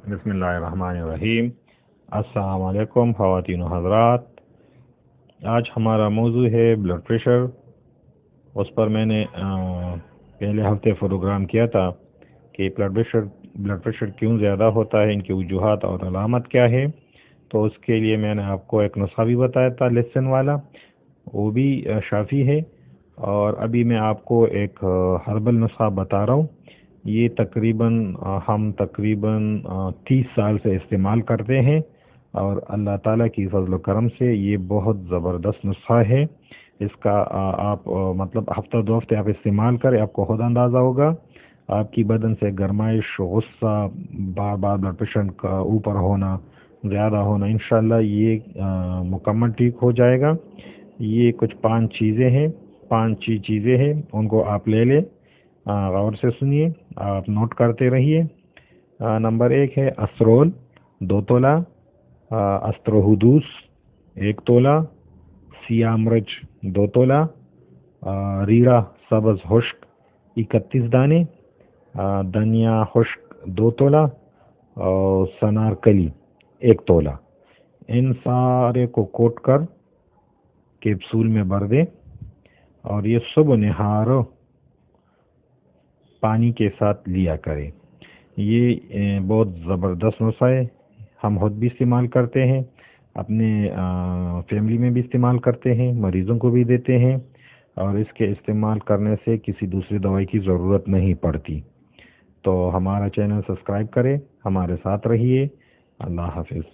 बिस्मिल्लाहिर्रहमानिर्रहीम। अस्सलाम वालेकुम ख़वातीन व हज़रात। आज हमारा मौजू है ब्लड प्रेशर। उस पर मैंने पहले हफ्ते प्रोग्राम किया था कि ब्लड प्रेशर क्यों ज़्यादा होता है, इनकी वजूहात और अलामत क्या है। तो उसके लिए मैंने आपको एक नुस्खा भी बताया था लेसन वाला, वो भी शाफ़ी है। और अभी मैं आपको एक हर्बल नुस्खा बता रहा हूँ। ये हम तकरीबन 30 साल से इस्तेमाल करते हैं और अल्लाह ताला की फजल करम से ये बहुत ज़बरदस्त नुस्खा है। इसका आप मतलब हफ्ता दो हफ्ते आप इस्तेमाल करें, आपको खुद अंदाज़ा होगा आपकी बदन से गरमाइश, गुस्सा, बार बार ब्लड प्रेशर का ऊपर होना, ज़्यादा होना, इंशाल्लाह ये मुकम्मल ठीक हो जाएगा। ये कुछ 5 चीज़ें हैं, उनको आप ले लें। गौर से सुनिए, आप नोट करते रहिए। नंबर 1 है अस्रोल 2 तोला, अस्त्रोहुदूस 1 तोला, सियामरच 2 तोला, रीड़ा सब्ज खुश्क 31 दाने, धनिया खुश्क 2 तोला और सनारकली 1 तोला। इन सारे को कोट कर कैप्सूल में भर दें और ये सुबह निहार पानी के साथ लिया करें। ये बहुत ज़बरदस्त नुस्खा है। हम खुद भी इस्तेमाल करते हैं, अपने फैमिली में भी इस्तेमाल करते हैं, मरीज़ों को भी देते हैं और इसके इस्तेमाल करने से किसी दूसरी दवाई की ज़रूरत नहीं पड़ती। तो हमारा चैनल सब्सक्राइब करें, हमारे साथ रहिए। अल्लाह हाफिज़।